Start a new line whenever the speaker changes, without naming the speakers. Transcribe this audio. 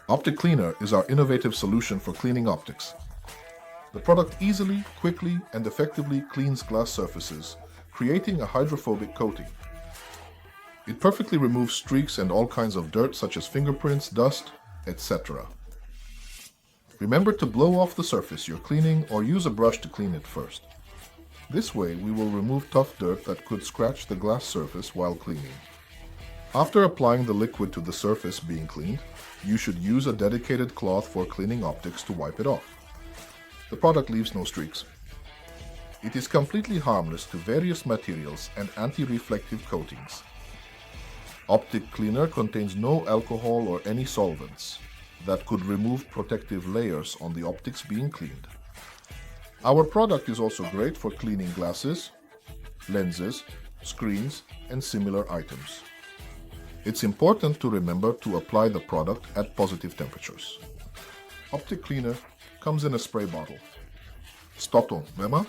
Optic Cleaner is our innovative solution for cleaning optics. The product easily, quickly, and effectively cleans glass surfaces, creating a hydrophobic coating. It perfectly removes streaks and all kinds of dirt such as fingerprints, dust, etc. Remember to blow off the surface you're cleaning or use a brush to clean it first. This way we will remove tough dirt that could scratch the glass surface while cleaning. After applying the liquid to the surface being cleaned, you should use a dedicated cloth for cleaning optics to wipe it off. The product leaves no streaks. It is completely harmless to various materials and anti-reflective coatings. Optic Cleaner contains no alcohol or any solvents that could remove protective layers on the optics being cleaned. Our product is also great for cleaning glasses, lenses, screens, and similar items. It's important to remember to apply the product at positive temperatures. Optic Cleaner comes in a spray bottle. Stoton, Vema?